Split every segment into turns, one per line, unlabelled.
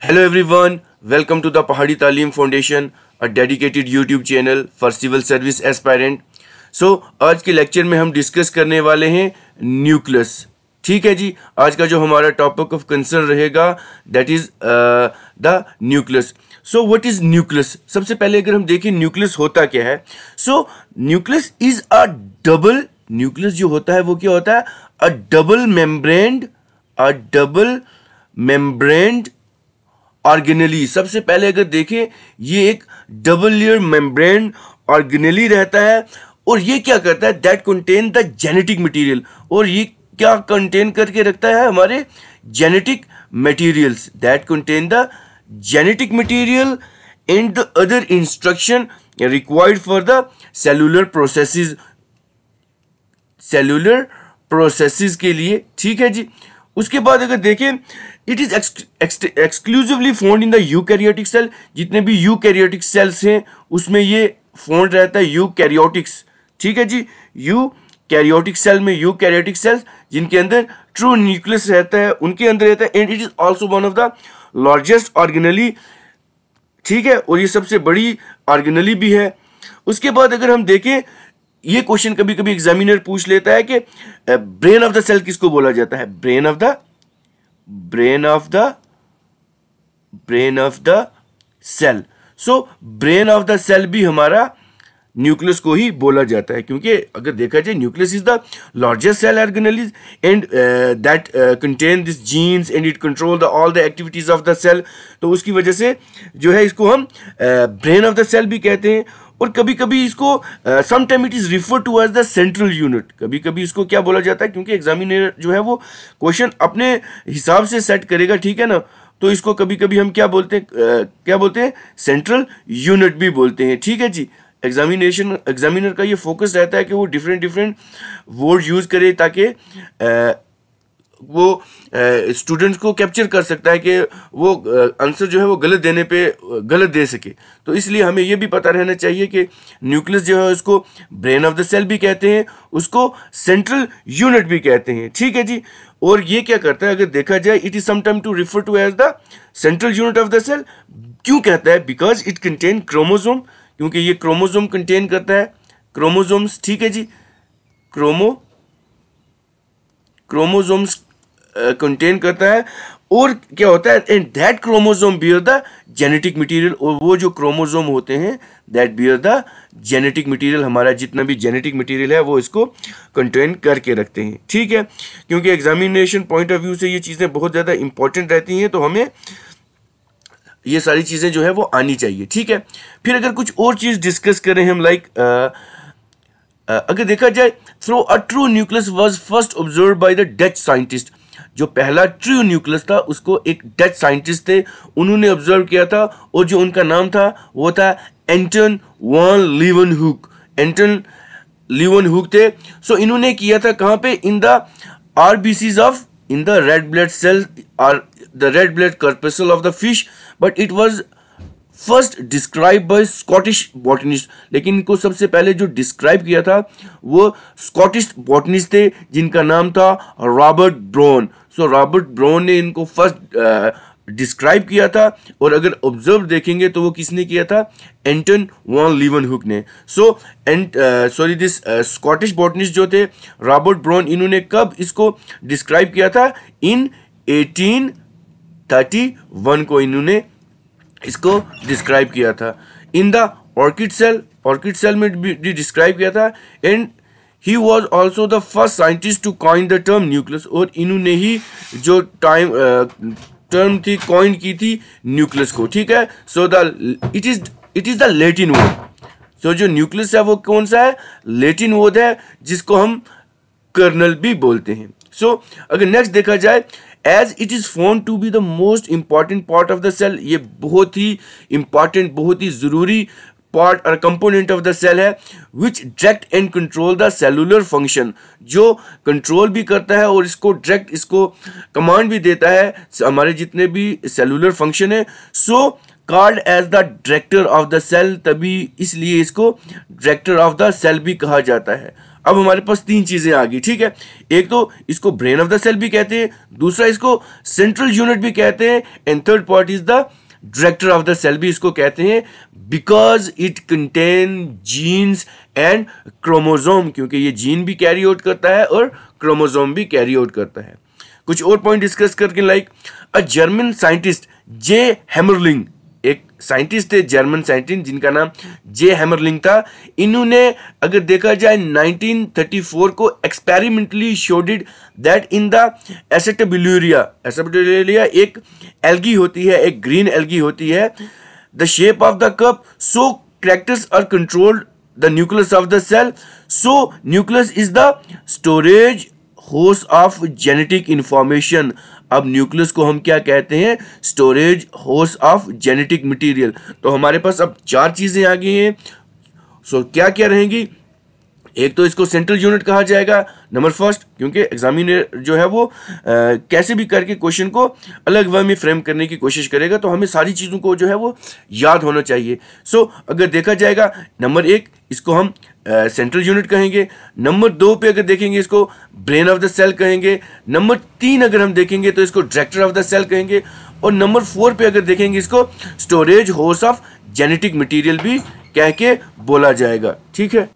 Hello everyone, welcome to the Pahadi Talim Foundation, a dedicated YouTube channel for civil service aspirant. So आज के lecture में हम discuss करने वाले हैं न्यूक्लियस. ठीक है जी, आज का जो हमारा टॉपिक ऑफ कंसर्न रहेगा that is the nucleus. So what is nucleus? सबसे पहले अगर हम देखें न्यूक्लियस होता क्या है. So nucleus is a double, nucleus जो होता है वो क्या होता है? A double membraned organelle. सबसे पहले अगर देखें ये एक डबल लेयर मेम्ब्रेन ऑर्गेनेली रहता है और ये क्या करता है? That contain the genetic material. और ये क्या कंटेन करके रखता है? हमारे genetic materials. That contain the genetic material and the other instruction required for the cellular processes के लिए. ठीक है जी. उसके बाद अगर देखें it is exclusively found in the eukaryotic cell. जितने भी यूकैरियोटिक सेल्स हैं उसमें ये फाउंड रहता है, यूकैरियोटिक्स. ठीक है जी. यूकैरियोटिक सेल में यूकैरियोटिक सेल्स जिनके अंदर ट्रू न्यूक्लियस रहता है उनके अंदर रहता है. And it is also one of the largest organelle. ठीक है, और ये सबसे बड़ी ऑर्गेनेली भी है. उसके बाद अगर हम देखें ये क्वेश्चन कभी कभी एग्जामिनर पूछ लेता है कि ब्रेन ऑफ द सेल किसको बोला जाता है? Brain of the cell. So brain of the cell भी हमारा न्यूक्लियस को ही बोला जाता है, क्योंकि अगर देखा जाए nucleus is the largest cell organelle and that contain this genes and it control the all the activities of the cell. तो उसकी वजह से जो है इसको हम ब्रेन ऑफ द सेल भी कहते हैं. और कभी कभी इसको sometime it is refer to as the central unit. कभी कभी इसको क्या बोला जाता है, क्योंकि एग्जामिनर जो है वो क्वेश्चन अपने हिसाब से सेट करेगा. ठीक है ना. तो इसको कभी कभी हम क्या बोलते हैं? सेंट्रल यूनिट भी बोलते हैं. ठीक है जी. एग्जामिनर का ये फोकस रहता है कि वो डिफरेंट वर्ड यूज करे ताकि वो स्टूडेंट्स को कैप्चर कर सकता है कि वो आंसर जो है वो गलत दे सके. तो इसलिए हमें ये भी पता रहना चाहिए कि न्यूक्लियस जो है उसको ब्रेन ऑफ द सेल भी कहते हैं, उसको सेंट्रल यूनिट भी कहते हैं. ठीक है जी. और ये क्या करता है अगर देखा जाए it is sometime to refer to as the central unit of the cell. क्यों कहता है? Because it contain chromosome. क्योंकि ये क्रोमोसोम कंटेन करता है, क्रोमोसोम्स. ठीक है जी. क्रोमोसोम्स कंटेन करता है. और क्या होता है? And that chromosome bear the genetic material. और वो जो क्रोमोसोम होते हैं that bear the genetic material, हमारा जितना भी जेनेटिक मटेरियल है वो इसको कंटेन करके रखते हैं. ठीक है. क्योंकि एग्जामिनेशन पॉइंट ऑफ व्यू से ये चीज़ें बहुत ज़्यादा इंपॉर्टेंट रहती हैं, तो हमें ये सारी चीज़ें जो है वो आनी चाहिए. ठीक है. फिर अगर कुछ और चीज़ डिस्कस करें हम अगर देखा जाए through a true nucleus was first observe by the Dutch scientist. जो पहला ट्रू न्यूक्लियस था उसको एक डच साइंटिस्ट थे, उन्होंने ऑब्जर्व किया था. और जो उनका नाम था वो था एंटन वान लीवनहुक थे. सो इन्होंने किया था कहाँ पे? In the RBCs of in the red blood cell और the red blood corpuscle of the fish, but it was first described by Scottish botanist. लेकिन इनको सबसे पहले जो डिस्क्राइब किया था वो स्कॉटिश बॉटनिस्ट थे जिनका नाम था रॉबर्ट ब्राउन. सो रॉबर्ट ब्राउन ने इनको फर्स्ट डिस्क्राइब किया था. और अगर ऑब्जर्व देखेंगे तो वो किसने किया था? एंटन वान लीवनहुक ने. दिस स्कॉटिश बॉटनिस्ट जो थे रॉबर्ट ब्राउन, इन्होंने कब इसको डिस्क्राइब किया था? इन 1831 को इन्होंने इसको डिस्क्राइब किया था. इन द ऑर्किड सेल में भी डिस्क्राइब किया था. And he was also the first scientist to coin the term nucleus. और इन्होंने ही जो टर्म थी कॉइन की थी न्यूक्लियस को. ठीक है. So it is the Latin word. So जो न्यूक्लियस है वो कौन सा है? लैटिन वर्ड है जिसको हम कर्नल भी बोलते हैं. सो अगर नेक्स्ट देखा जाए as it is found to be the most important part of the cell. ये बहुत ही इंपॉर्टेंट, बहुत ही जरूरी पार्ट और कंपोनेंट ऑफ द सेल है which direct and control the cellular function. जो कंट्रोल भी करता है और इसको डायरेक्ट इसको कमांड भी देता है हमारे जितने भी सेलुलर फंक्शन है. So called as the director of the cell. तभी इसलिए इसको डायरेक्टर ऑफ द सेल भी कहा जाता है. अब हमारे पास तीन चीजें आ गई, ठीक है। एक तो इसको ब्रेन ऑफ द सेल भी कहते हैं, दूसरा इसको सेंट्रल यूनिट भी कहते हैं, and third part is the director of the cell भी इसको कहते हैं, because it contain genes and chromosome, क्योंकि ये जीन भी कैरी आउट करता है और क्रोमोसोम भी कैरी आउट करता है। कुछ और पॉइंट डिस्कस करके, like a German scientist J Hammerling, एक साइंटिस्ट थे जर्मन साइंटिस्ट जिनका नाम जे हैमरलिंग था। इन्होंने अगर देखा जाए 1934 को experimentally showed it that in the Acetabularia एक एल्गी होती है, एक ग्रीन एल्गी होती है, the shape of the cup, so characters are controlled the nucleus of the cell, so nucleus is the storage host of genetic information. अब nucleus को हम क्या कहते हैं? Storage host of genetic material. तो हमारे पास अब चार चीजें आ गई हैं। सो क्या क्या रहेंगी? एक तो इसको सेंट्रल यूनिट कहा जाएगा, नंबर फर्स्ट, क्योंकि एग्जामिनर जो है वो कैसे भी करके क्वेश्चन को अलग वे में फ्रेम करने की कोशिश करेगा, तो हमें सारी चीज़ों को जो है वो याद होना चाहिए। सो अगर देखा जाएगा, नंबर एक इसको हम सेंट्रल यूनिट कहेंगे, नंबर दो पे अगर देखेंगे इसको ब्रेन ऑफ द सेल कहेंगे, नंबर तीन अगर हम देखेंगे तो इसको डायरेक्टर ऑफ द सेल कहेंगे, और नंबर फोर पे अगर देखेंगे इसको storage host of genetic material भी कह के बोला जाएगा, ठीक है।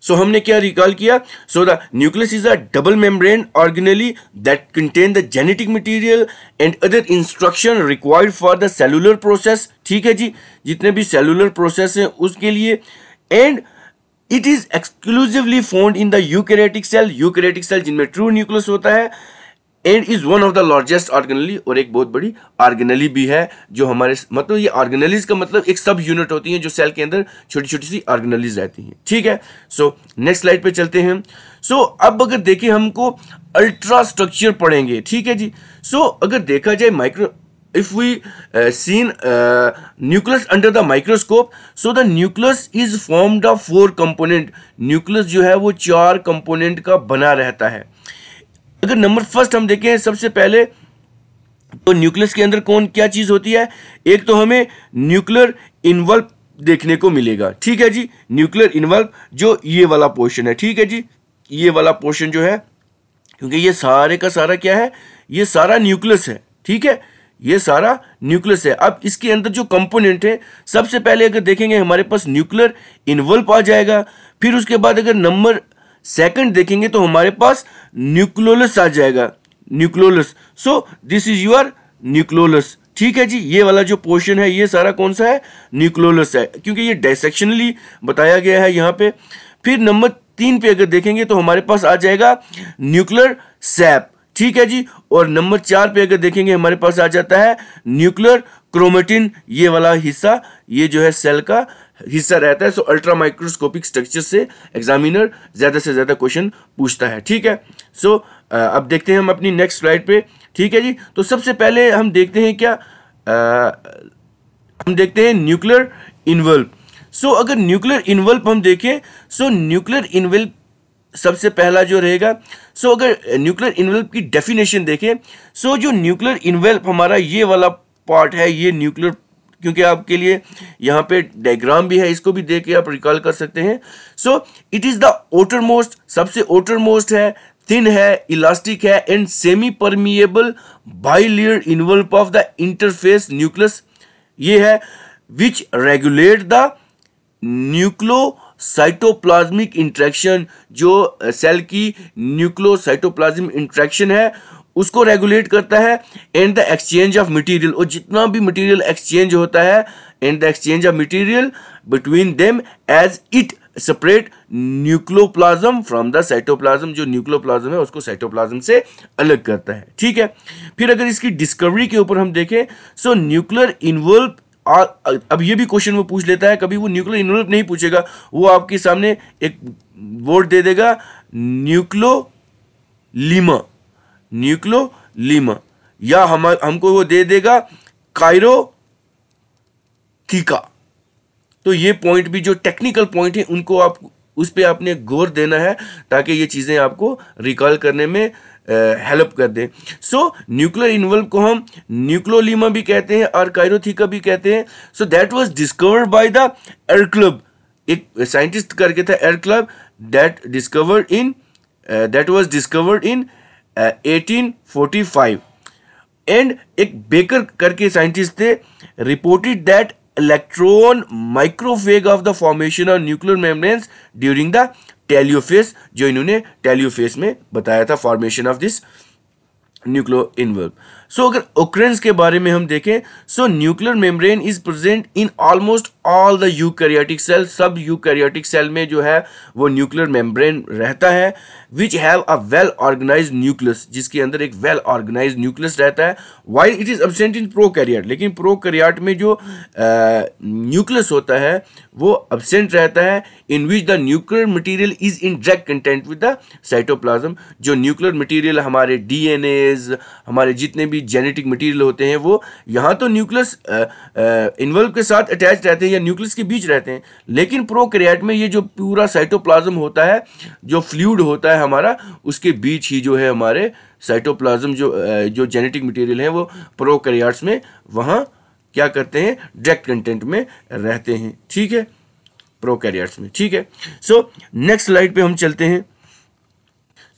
सो हमने क्या रिकॉल किया? So the nucleus is a double membrane organelle that contain the genetic material and other instruction required for the cellular process, ठीक है जी, जितने भी सेलुलर प्रोसेस हैं उसके लिए, and it is exclusively found in the eukaryotic cell जिनमें true nucleus होता है, and is one of the largest organelles, और एक बहुत बड़ी ऑर्गेनेली भी है जो हमारे, मतलब ये ऑर्गेनेलीज का मतलब एक सब यूनिट होती है जो सेल के अंदर छोटी छोटी सी ऑर्गेनेलीज रहती हैं, ठीक है। सो नेक्स्ट स्लाइड पे चलते हैं। सो अब अगर देखें हमको अल्ट्रा स्ट्रक्चर पढ़ेंगे, ठीक है जी। सो अगर देखा जाए micro, if we seen nucleus under the microscope, so the nucleus is formed of 4 component। nucleus जो है वो 4 component का बना रहता है। अगर नंबर फर्स्ट हम देखें सबसे पहले, तो न्यूक्लियस के अंदर कौन क्या चीज होती है? एक तो हमें न्यूक्लियर इन्वल्व देखने को मिलेगा, ठीक है जी। न्यूक्लियर इन्वल्व जो ये वाला पोर्शन है, ठीक है जी, ये वाला पोर्शन जो है, क्योंकि ये सारे का सारा क्या है? ये सारा न्यूक्लियस है, ठीक है, ये सारा न्यूक्लियस है। अब इसके अंदर जो कंपोनेंट है, सबसे पहले अगर देखेंगे हमारे पास न्यूक्लियर इन्वल्व आ जाएगा, फिर उसके बाद अगर नंबर सेकंड देखेंगे तो हमारे पास न्यूक्लियोलस आ जाएगा, nucleolus. So this is your nucleolus, ठीक है जी। ये वाला जो पोर्शन है ये सारा कौन सा है? न्यूक्लियोलस है, क्योंकि ये डायसेक्शनली बताया गया है यहाँ पे। फिर नंबर 3 पे अगर देखेंगे तो हमारे पास आ जाएगा न्यूक्लियर सैप, ठीक है जी। और नंबर 4 पे अगर देखेंगे हमारे पास आ जाता है न्यूक्लियर क्रोमेटिन, ये वाला हिस्सा, ये जो है सेल का हिस्सा रहता है। सो अल्ट्रा माइक्रोस्कोपिक स्ट्रक्चर से एग्जामिनर ज्यादा से ज्यादा क्वेश्चन पूछता है, ठीक है। सो अब देखते हैं हम अपनी नेक्स्ट स्लाइड पे, ठीक है जी। तो सबसे पहले हम देखते हैं क्या, हम देखते हैं न्यूक्लियर इन्वल्व। सो अगर न्यूक्लियर इन्वल्व हम देखें, सो न्यूक्लियर इन्वल्व सबसे पहला जो रहेगा, सो अगर न्यूक्लियर इन्वल्व की डेफिनेशन देखें, सो जो न्यूक्लियर इन्वल्व हमारा ये वाला पार्ट है, ये न्यूक्लियर, क्योंकि आपके लिए यहाँ पे डायग्राम भी है, इसको भी देख के आप रिकॉल कर सकते हैं। So it is the outermost, सबसे आउटर मोस्ट है, थिन है, इलास्टिक है, and semi permeable bilayer involve of the interface nucleus, ये है which regulate the nucleocytoplasmic interaction, जो सेल की न्यूक्लियोसाइटोप्लाज्मिक इंटरेक्शन है उसको रेगुलेट करता है, and the exchange of material, और जितना भी मटेरियल एक्सचेंज होता है, and the exchange of material between them as it separate nucleoplasm from the cytoplasm, जो न्यूक्लियोप्लाज्म है उसको साइटोप्लाज्म से अलग करता है, ठीक है। फिर अगर इसकी डिस्कवरी के ऊपर हम देखें, सो न्यूक्लियर इन्वॉल्व, अब ये भी क्वेश्चन वो पूछ लेता है, कभी वो न्यूक्लियर इन्वॉल्व नहीं पूछेगा, वो आपके सामने एक वर्ड दे देगा न्यूक्लियोलीमा, न्यूक्लियोलीमा, या हमको वो दे देगा कायरोथीका। तो ये पॉइंट भी जो टेक्निकल पॉइंट है उनको आप उस पे आपने गौर देना है, ताकि ये चीजें आपको रिकॉल करने में हेल्प कर दें। सो न्यूक्लियर इन्वल्व को हम न्यूक्लियोलीमा भी कहते हैं और कायरोथीका भी कहते हैं। So that was discovered by the एरक्लब, एक साइंटिस्ट करके था एरक्लब, that was discovered in 1845. And एक बेकर करके साइंटिस्ट थे, reported that electron micrograph of the formation of nuclear membranes during the telophase, जो इन्होंने टेलियोफेज में बताया था formation of this nuclear envelope. So अगर ओकरेंस के बारे में हम देखें, so nuclear membrane is present in almost all the eukaryotic cell. सब यूकैरियोटिक सेल में जो है वो न्यूक्लियर मेम्ब्रेन रहता है, which have a well organized nucleus, जिसके अंदर एक वेल ऑर्गेनाइज्ड न्यूक्लियस रहता है. While it is absent in prokaryote, लेकिन प्रोकैरियोट में जो न्यूक्लियस होता है वो एब्सेंट रहता है, in which the nuclear material is in direct content with the cytoplasm. जो न्यूक्लियर मटेरियल हमारे डीएनएज, हमारे जितने भी जेनेटिक मटेरियल होते हैं वो यहाँ तो न्यूक्लियस इन्वॉल्व के साथ अटैच रहते हैं या न्यूक्लियस के बीच रहते हैं, लेकिन प्रोकैरियोट में ये जो पूरा साइटोप्लाज्म होता है, जो फ्लूइड होता है हमारा, उसके बीच ही जो है हमारे साइटोप्लाज्म जो जेनेटिक मटेरियल है वो प्रोकैरियोट्स में वहाँ क्या करते हैं, डायरेक्ट कंटेंट में रहते हैं. ठीक है, प्रोकैरियोट्स में. ठीक है, सो नेक्स्ट स्लाइड पे हम चलते हैं.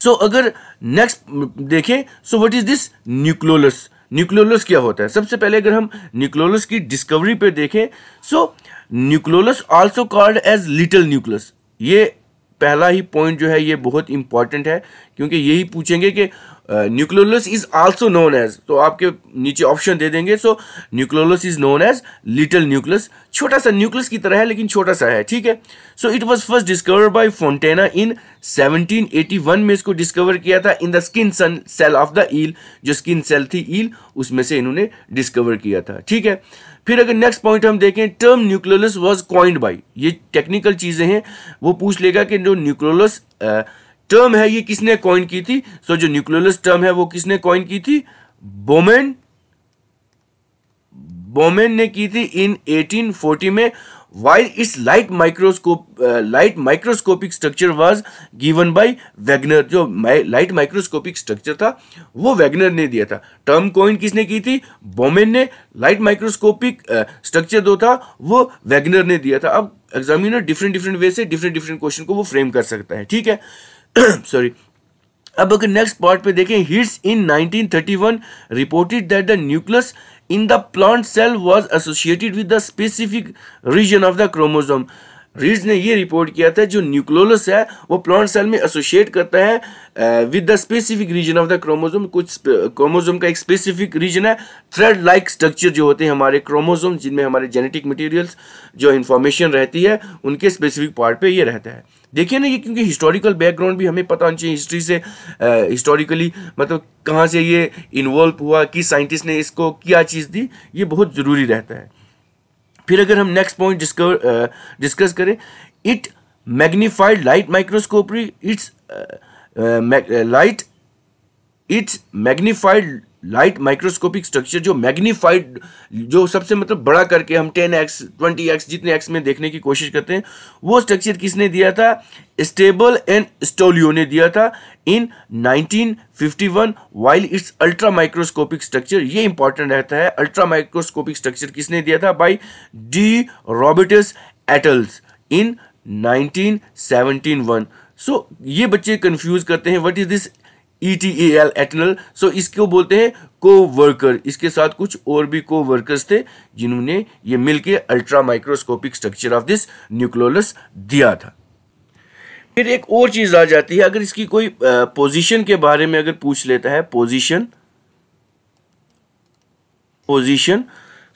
सो अगर नेक्स्ट देखें, सो what is this nucleolus. Nucleolus क्या होता है? सबसे पहले अगर हम न्यूक्लियोलस की डिस्कवरी पे देखें, so nucleolus also called as little nucleus. ये पहला ही पॉइंट जो है ये बहुत इंपॉर्टेंट है, क्योंकि यही पूछेंगे कि nucleolus is also known as, तो आपके नीचे ऑप्शन दे देंगे. So nucleolus is known as little nucleus. छोटा सा न्यूक्लियस की तरह है लेकिन छोटा सा है. ठीक है, so it was first discovered by Fontana in 1781 में इसको डिस्कवर किया था in the skin cell of the eel. जो स्किन सेल थी ईल, उसमें से इन्होंने डिस्कवर किया था. ठीक है, फिर अगर नेक्स्ट पॉइंट हम देखें, term nucleolus was coined by. ये टेक्निकल चीजें हैं, वो पूछ लेगा कि जो न्यूक्लियोलस टर्म है ये किसने कॉइन की थी. सो जो न्यूक्लियोलस टर्म है वो किसने कॉइन की थी? बोमेन ने की थी इन 1840 में. while its light microscopic structure was given by Wagner. जो लाइट माइक्रोस्कोपिक स्ट्रक्चर था वो वैगनर ने दिया था. टर्म कॉइन किसने की थी? बोमेन ने. लाइट माइक्रोस्कोपिक स्ट्रक्चर जो था वो वैगनर ने दिया था. अब एग्जामिनर डिफरेंट वे से डिफरेंट क्वेश्चन को वो फ्रेम कर सकता है. ठीक है, सॉरी. अब अगर नेक्स्ट पार्ट पे देखें, hits in 1931 reported that the nucleus in the plant cell was associated with the specific region of the chromosome. Reads ने ये रिपोर्ट किया था जो न्यूक्लियोलस है वो प्लांट सेल में एसोसिएट करता है with the specific region of the chromosome. कुछ क्रोमोसोम का एक स्पेसिफिक रीजन है. थ्रेड लाइक स्ट्रक्चर जो होते हैं हमारे क्रोमोसोम, जिनमें हमारे जेनेटिक मटेरियल्स जो इंफॉर्मेशन रहती है उनके स्पेसिफिक पार्ट पे ये रहता है. देखिए ना, ये क्योंकि हिस्टोरिकल बैकग्राउंड भी हमें पता होना चाहिए, हिस्ट्री से हिस्टोरिकली मतलब कहाँ से ये इन्वॉल्व हुआ, किस साइंटिस्ट ने इसको क्या चीज़ दी, ये बहुत ज़रूरी रहता है. फिर अगर हम नेक्स्ट पॉइंट डिस्कस करें, it magnified light microscopy. It's magnified light microscopic structure, जो मैग्नीफाइड, जो सबसे मतलब बड़ा करके हम 10x 20x जितने x में देखने की कोशिश करते हैं, वो स्ट्रक्चर किसने दिया था? स्टेबल एंड स्टोलियो ने दिया था इन 1951. While it's ultra microscopic structure, ये इंपॉर्टेंट रहता है, अल्ट्रा माइक्रोस्कोपिक स्ट्रक्चर किसने दिया था? बाय डी रॉबर्टस एटल्स इन 1971. सो ये बच्चे कंफ्यूज करते हैं, व्हाट इज दिस ETAL एटनल. सो इसको बोलते हैं को वर्कर. इसके साथ कुछ और भी को वर्कर्स थे जिन्होंने ये मिलके ultra microscopic structure of this nucleolus दिया था. फिर एक और चीज आ जाती है, अगर इसकी कोई पोजीशन के बारे में अगर पूछ लेता है, पोजीशन.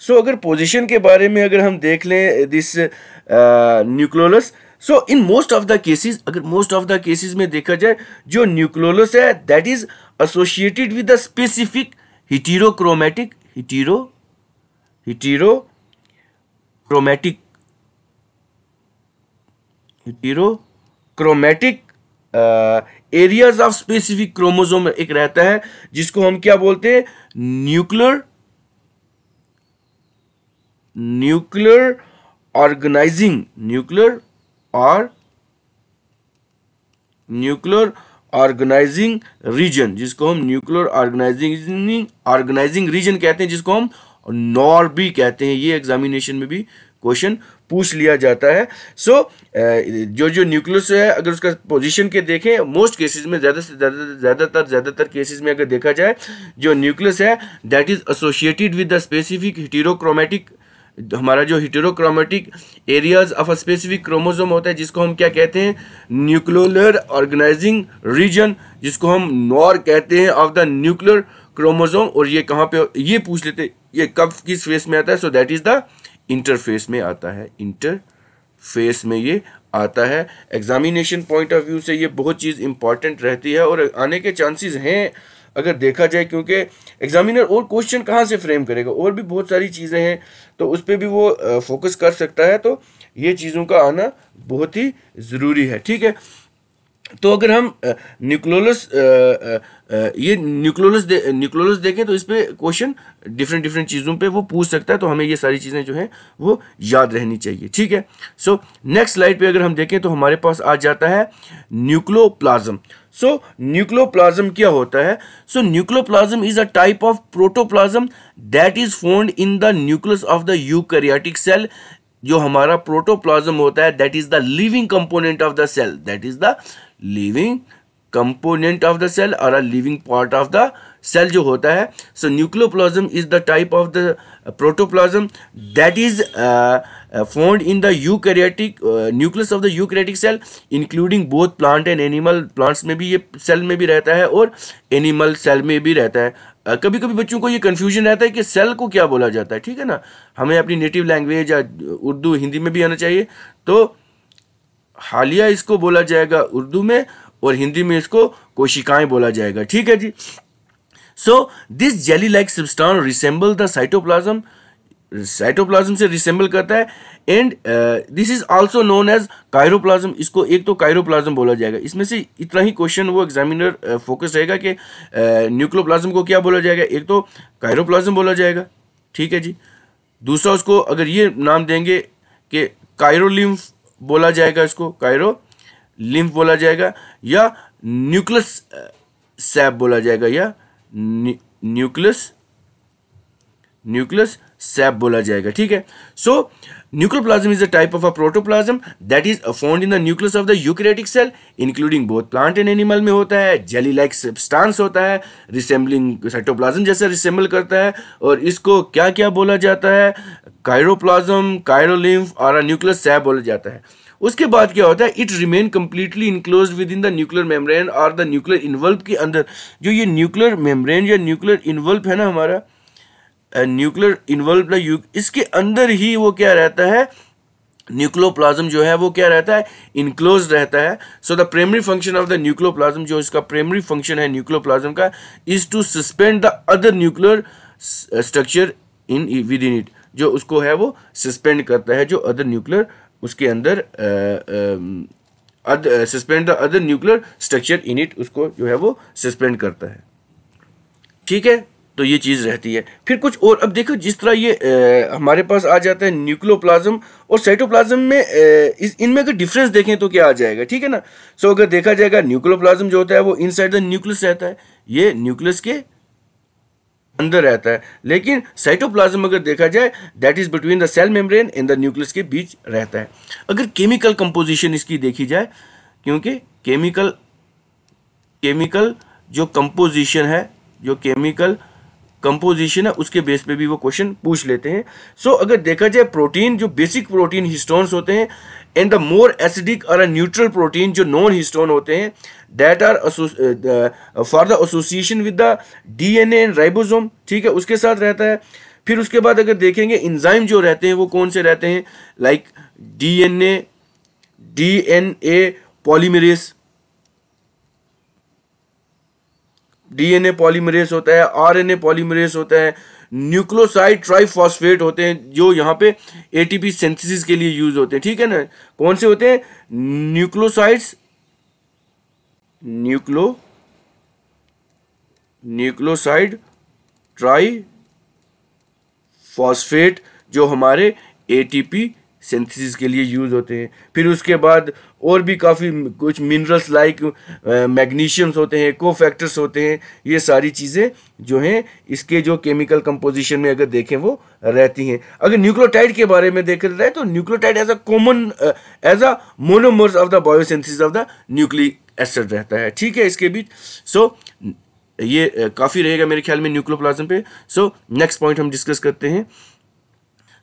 सो अगर पोजीशन के बारे में अगर हम देख लें this nucleolus, so in most of the cases, अगर मोस्ट ऑफ द केसेस में देखा जाए, जो न्यूक्लियोलस है that is associated with the specific heterochromatic areas of specific chromosome एक रहता है जिसको हम क्या बोलते हैं? न्यूक्लियर ऑर्गेनाइजिंग रीजन, जिसको हम न्यूक्लियर ऑर्गेनाइजिंग रीजन कहते हैं, जिसको हम नॉर भी कहते हैं. ये एग्जामिनेशन में भी क्वेश्चन पूछ लिया जाता है। सो जो न्यूक्लियस है अगर उसका पोजीशन के देखें, मोस्ट केसेस में ज़्यादातर केसेस में अगर देखा जाए, जो न्यूक्लियस है that is associated with the specific heterochromatic, हमारा जो heterochromatic areas of a specific chromosome होता है, जिसको हम क्या कहते हैं, न्यूक्लियर ऑर्गेनाइजिंग रीजन, जिसको हम नॉर कहते हैं ऑफ द न्यूक्लियर क्रोमोसोम। और ये कहाँ पे, ये पूछ लेते ये कब किस फेस में आता है, so that is the interface में आता है, इंटरफेस में ये आता है। एग्जामिनेशन पॉइंट ऑफ व्यू से ये बहुत चीज़ इंपॉर्टेंट रहती है और आने के चांसेस हैं अगर देखा जाए, क्योंकि एग्जामिनर और क्वेश्चन कहाँ से फ्रेम करेगा, और भी बहुत सारी चीज़ें हैं तो उस पर भी वो फोकस कर सकता है। तो ये चीज़ों का आना बहुत ही ज़रूरी है, ठीक है। तो अगर हम न्यूक्लियोलस ये न्यूक्लियोलस देखें तो इस पे क्वेश्चन डिफरेंट चीज़ों पे वो पूछ सकता है, तो हमें ये सारी चीज़ें जो हैं वो याद रहनी चाहिए, ठीक है। सो नेक्स्ट स्लाइड पे अगर हम देखें तो हमारे पास आ जाता है न्यूक्लियोप्लाज्म। सो न्यूक्लियोप्लाज्म क्या होता है? So nucleoplasm is a type of protoplasm that is found in the nucleus of the eukaryotic cell. जो हमारा प्रोटोप्लाज्म होता है that is the living component of the cell, that is the living component of the cell और a living part of the cell जो होता है। So nucleoplasm is the type of the protoplasm that is found in the eukaryotic nucleus of the eukaryotic cell including both plant and animal. Plants में भी ये cell में भी रहता है और एनिमल सेल में भी रहता है। कभी कभी बच्चों को ये कंफ्यूजन रहता है कि सेल को क्या बोला जाता है, ठीक है ना। हमें अपनी नेटिव लैंग्वेज या उर्दू हिंदी में भी आना चाहिए। तो हालिया इसको बोला जाएगा उर्दू में और हिंदी में इसको कोशिकाएं बोला जाएगा, ठीक है जी। So this jelly like substance resemble the cytoplasm, cytoplasm से रिसेंबल करता है। And this is also known as karyoplasm. इसको एक तो कायरोप्लाज्म बोला जाएगा। इसमें से इतना ही क्वेश्चन वो एग्जामिनर फोकस रहेगा कि न्यूक्लियोप्लाज्म को क्या बोला जाएगा, एक तो कायरोप्लाज्म बोला जाएगा, ठीक है जी। दूसरा उसको अगर ये नाम देंगे कि कायरोलिम्फ बोला जाएगा, इसको कायरोलिम्फ बोला जाएगा, या न्यूक्लियस सैप बोला जाएगा, या न्यूक्लियस सैप बोला जाएगा, ठीक है। So nucleoplasm is a type of a protoplasm that is found in the nucleus of the eukaryotic cell including both plant and animal में होता है। जेली लाइक सब्सटेंस होता है, रिसेंबलिंग साइटोप्लाज्म जैसा रिसेंबल करता है। और इसको क्या क्या बोला जाता है, कायरोप्लाज्म, कायरोलिम्फ और न्यूक्लियस सैप बोला जाता है। उसके बाद क्या होता है, it remain completely enclosed with in the nuclear membrane और द न्यूक्लियर इन्वल्व के अंदर। जो ये न्यूक्लियर मेम्ब्रेन या न्यूक्लियर इन्वल्व है ना हमारा, न्यूक्लियर इन्वल्व इसके अंदर ही वो क्या रहता है, न्यूक्लियोप्लाज्म जो है वो क्या रहता है, इनक्लोज रहता है। So the primary function of the nucleoplasm, जो इसका प्राइमरी फंक्शन है न्यूक्लियोप्लाज्म का, is to suspend the other nuclear structure in within it. जो उसको है वो सस्पेंड करता है, जो अदर न्यूक्लियर उसके अंदर suspend the other nuclear structure in it, उसको जो है वो सस्पेंड करता है, ठीक है। तो ये चीज़ रहती है। फिर कुछ और, अब देखो जिस तरह ये हमारे पास आ जाता है न्यूक्लियोप्लाज्म और साइटोप्लाज्म में, इनमें अगर डिफरेंस देखें तो क्या आ जाएगा, ठीक है ना। सो अगर देखा जाएगा न्यूक्लियोप्लाज्म जो होता है वो इनसाइड द न्यूक्लियस रहता है, ये न्यूक्लियस के अंदर रहता है। लेकिन साइटोप्लाज्म अगर देखा जाए that is between the cell membrane and the nucleus के बीच रहता है। अगर केमिकल कंपोजिशन इसकी देखी जाए, क्योंकि केमिकल जो कंपोजिशन है, जो केमिकल कंपोजिशन है उसके बेस पे भी वो क्वेश्चन पूछ लेते हैं। सो अगर देखा जाए प्रोटीन, जो बेसिक प्रोटीन हिस्टोन्स होते हैं, एंड द मोर एसिडिक और न्यूट्रल प्रोटीन जो नॉन हिस्टोन होते हैं, that are for the association with the DNA and ribosome, ठीक है, उसके साथ रहता है। फिर उसके बाद अगर देखेंगे एंजाइम जो रहते हैं वो कौन से रहते हैं, like DNA polymerase, DNA polymerase होता है, आरएनए पॉलीमरेज होता है, न्यूक्लियोसाइड ट्राइफॉस्फेट होते हैं जो यहाँ पे एटीपी सिंथेसिस के लिए यूज होते हैं, ठीक है ना। कौन से होते हैं, न्यूक्लियोसाइड ट्राइफॉस्फेट जो हमारे एटीपी सिंथेसिस के लिए यूज़ होते हैं। फिर उसके बाद और भी काफ़ी कुछ मिनरल्स लाइक मैग्नीशियम्स होते हैं, कोफैक्टर्स होते हैं, ये सारी चीज़ें जो हैं इसके जो केमिकल कंपोजिशन में अगर देखें वो रहती हैं। अगर न्यूक्लियोटाइड के बारे में देखा जाए तो nucleotide as a common as a monomers of the biosynthesis of the nucleic acid रहता है, ठीक है, इसके बीच। सो ये काफ़ी रहेगा मेरे ख्याल में न्यूक्लियोप्लाज्म पे। सो नेक्स्ट पॉइंट हम डिस्कस करते हैं।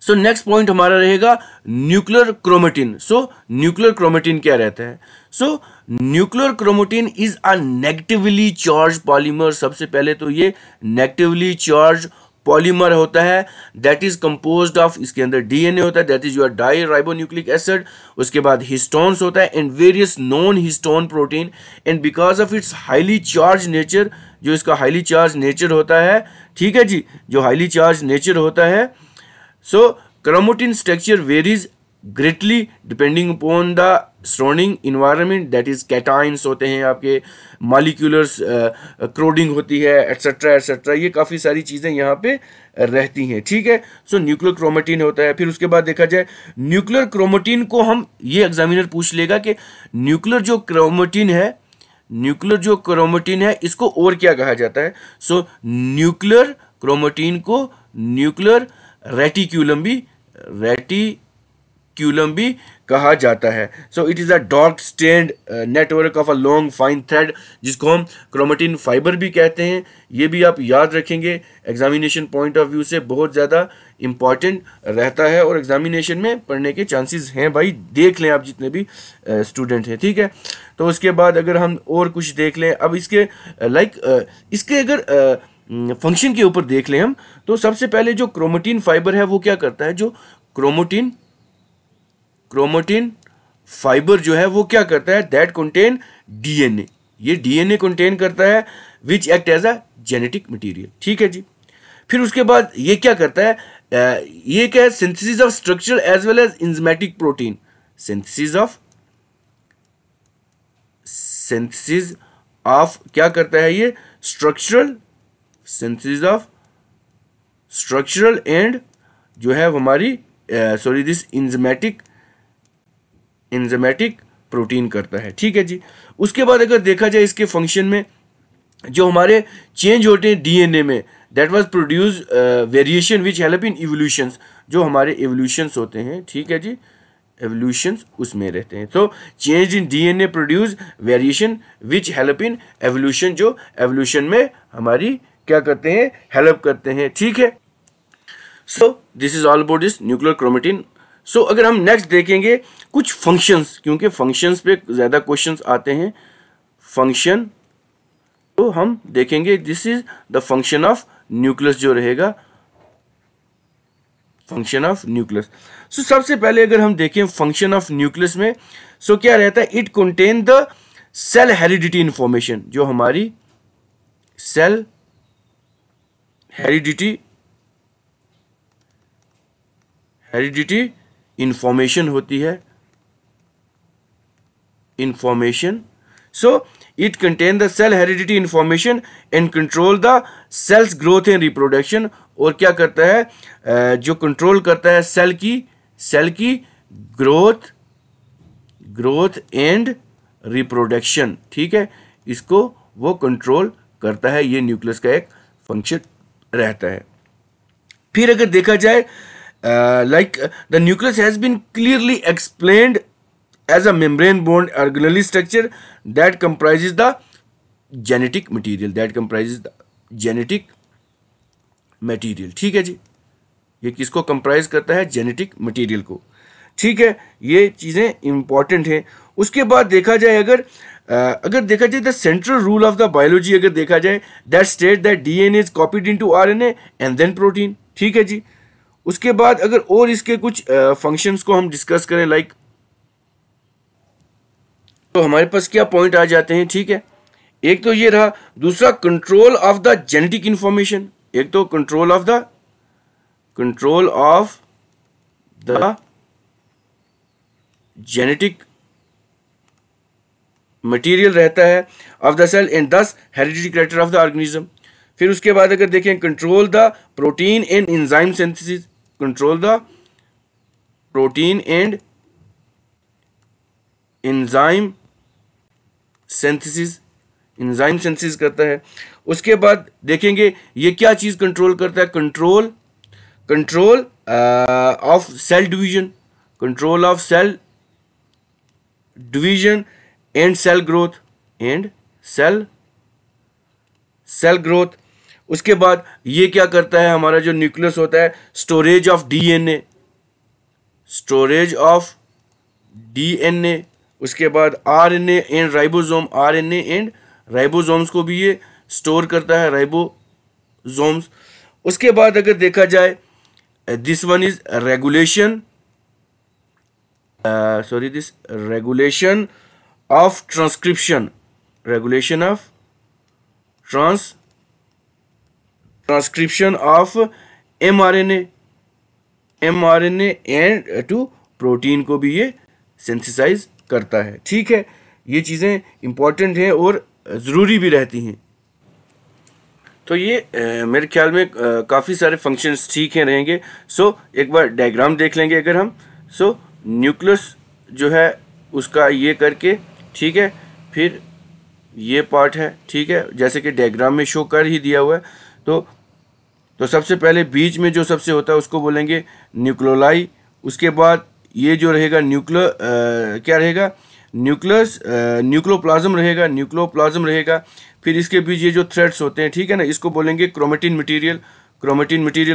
सो नेक्स्ट पॉइंट हमारा रहेगा न्यूक्लियर क्रोमेटिन। सो न्यूक्लियर क्रोमेटिन क्या रहता है? So nuclear chromatin is a negatively charge polymer. सबसे पहले तो ये नेगेटिवली चार्ज पॉलीमर होता है दैट इज कंपोज्ड ऑफ, इसके अंदर डीएनए होता है that is your di ribonucleic acid, उसके बाद हिस्टोन्स होता है and various non histone protein. And because of its highly charge nature, जो इसका हाईली चार्ज नेचर होता है, ठीक है जी, जो हाईली चार्ज नेचर होता है, so chromatin structure varies greatly depending upon the surrounding environment, that is cations होते हैं आपके, molecular crowding होती है, etc etc, ये काफ़ी सारी चीज़ें यहाँ पे रहती हैं, ठीक है। सो न्यूक्लियर क्रोमेटिन होता है। फिर उसके बाद देखा जाए न्यूक्लियर क्रोमेटिन को हम, ये एग्जामिनर पूछ लेगा कि न्यूक्लियर जो क्रोमेटिन है, न्यूक्लियर जो क्रोमेटिन है इसको और क्या कहा जाता है? सो न्यूक्लियर क्रोमेटिन को न्यूक्लियर रेटिक्यूलम भी कहा जाता है। So it is a dark stained network of a long fine thread, जिसको हम क्रोमेटिन फाइबर भी कहते हैं। ये भी आप याद रखेंगे, एग्जामिनेशन पॉइंट ऑफ व्यू से बहुत ज़्यादा इंपॉर्टेंट रहता है और एग्जामिनेशन में पढ़ने के चांसेस हैं भाई, देख लें आप जितने भी स्टूडेंट हैं, ठीक है। तो उसके बाद अगर हम और कुछ देख लें, अब इसके इसके अगर फंक्शन के ऊपर देख लें हम, तो सबसे पहले जो क्रोमेटिन फाइबर है वो क्या करता है? जो क्रोमेटिन फाइबर जो है वो क्या करता है? दैट कंटेन डीएनए, ये डीएनए कंटेन करता है which act as a genetic material, ठीक है जी। फिर उसके बाद ये क्या करता है? ये क्या है? Synthesis of structural as well as enzymatic protein, synthesis of क्या करता है ये? सिंथेसिस ऑफ स्ट्रक्चरल एंड जो है हमारी दिस इंजाइमेटिक प्रोटीन करता है, ठीक है जी। उसके बाद अगर देखा जाए इसके फंक्शन में, जो हमारे चेंज होते हैं डीएनए में, that was produce variation which help in evolutions, जो हमारे एवोल्यूशंस होते हैं, ठीक है जी, एवोल्यूशंस उसमें रहते हैं। तो change in DNA produce variation which help in evolution, जो एवोल्यूशन में हमारी क्या करते हैं? हेल्प करते हैं, ठीक है। So this is all about this nuclear chromatin. So अगर हम नेक्स्ट देखेंगे कुछ फंक्शंस, क्योंकि फंक्शंस पे ज़्यादा क्वेश्चंस आते हैं, फंक्शन, तो हम देखेंगे this is the function of nucleus जो रहेगा, फंक्शन ऑफ न्यूक्लियस। सो सबसे पहले अगर हम देखें फंक्शन ऑफ न्यूक्लियस में, सो क्या रहता है? It contain the cell heredity information, जो हमारी सेल हेरिडिटी इंफॉर्मेशन होती है, information. So it contain the cell heredity information and control the cell's growth and reproduction, और क्या करता है? जो कंट्रोल करता है सेल की ग्रोथ एंड रिप्रोडक्शन, ठीक है, इसको वो कंट्रोल करता है। ये न्यूक्लियस का एक फंक्शन रहता है। फिर अगर देखा जाए like the nucleus has been clearly explained as a membrane bound organelle structure that comprises the genetic material, ठीक है जी। ये किसको कंप्राइज करता है? जेनेटिक मटेरियल को, ठीक है। ये चीज़ें इंपॉर्टेंट हैं। उसके बाद देखा जाए अगर देखा जाए the central rule of the biology, अगर देखा जाए that state that DNA is copied into RNA and then protein, ठीक है जी। उसके बाद अगर और इसके कुछ फंक्शंस को हम डिस्कस करें, लाइक, तो हमारे पास क्या पॉइंट आ जाते हैं, ठीक है। एक तो ये रहा, दूसरा control of the genetic information, एक तो control of the genetic material रहता है ऑफ द सेल एंड दस heredity character of the organism. फिर उसके बाद अगर देखें control the protein and enzyme synthesis, control the protein and enzyme synthesis करता है। उसके बाद देखेंगे ये क्या चीज कंट्रोल करता है, control of cell division and cell growth. उसके बाद ये क्या करता है, हमारा जो न्यूक्लियस होता है, स्टोरेज ऑफ डीएनए। उसके बाद आरएनए एंड राइबोसोम्स को भी ये स्टोर करता है, राइबोसोम्स। उसके बाद अगर देखा जाए, this one is regulation of transcription of mRNA and to protein को भी ये सिंथेसाइज करता है। ठीक है, ये चीज़ें इंपॉर्टेंट हैं और ज़रूरी भी रहती हैं। तो ये मेरे ख्याल में काफ़ी सारे फंक्शंस ठीक हैं रहेंगे। सो एक बार डायग्राम देख लेंगे अगर हम। सो न्यूक्लियस जो है उसका ये करके, ठीक है, फिर ये पार्ट है, ठीक है, जैसे कि डायग्राम में शो कर ही दिया हुआ है। तो सबसे पहले बीच में जो सबसे होता है उसको बोलेंगे न्यूक्लियोलाई। उसके बाद ये जो रहेगा क्या रहेगा, न्यूक्लियोप्लाज्म रहेगा। फिर इसके बीच ये जो थ्रेड्स होते हैं, ठीक है ना, इसको बोलेंगे क्रोमेटिन मटेरियल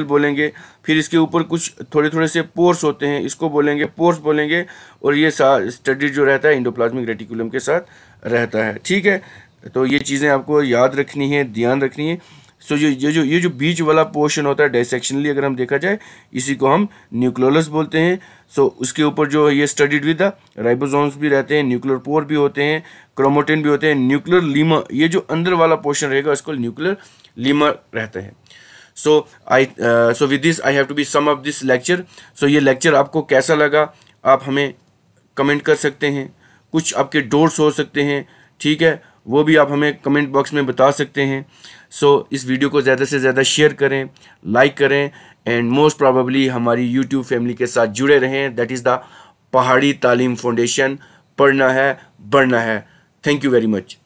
बोलेंगे। फिर इसके ऊपर कुछ थोड़े थोड़े से पोर्स होते हैं, इसको बोलेंगे पोर्स बोलेंगे। और ये स्टडी जो रहता है एंडोप्लाज्मिक रेटिकुलम के साथ रहता है। ठीक है, तो ये चीज़ें आपको याद रखनी है, ध्यान रखनी है। सो ये जो बीच वाला पोर्शन होता है डायसेक्शनली अगर हम देखा जाए, इसी को हम न्यूक्लियोलस बोलते हैं। सो उसके ऊपर जो ये स्टडीड विद द राइबोसोम्स भी रहते हैं, न्यूक्लियर पोर भी होते हैं, क्रोमेटिन भी होते हैं, न्यूक्लियर लीमा, ये जो अंदर वाला पोर्शन रहेगा इसको न्यूक्लियर लीमा रहता है। So with this I have to be some of this lecture. सो ये लेक्चर आपको कैसा लगा आप हमें कमेंट कर सकते हैं, कुछ आपके डाउट्स हो सकते हैं, ठीक है, वो भी आप हमें कमेंट बॉक्स में बता सकते हैं। सो इस वीडियो को ज़्यादा से ज़्यादा शेयर करें, लाइक करें एंड मोस्ट प्रॉबेबली हमारी यूट्यूब फैमिली के साथ जुड़े रहें। दैट इज़ द पहाड़ी तालीम फाउंडेशन। पढ़ना है, बढ़ना है। Thank you very much.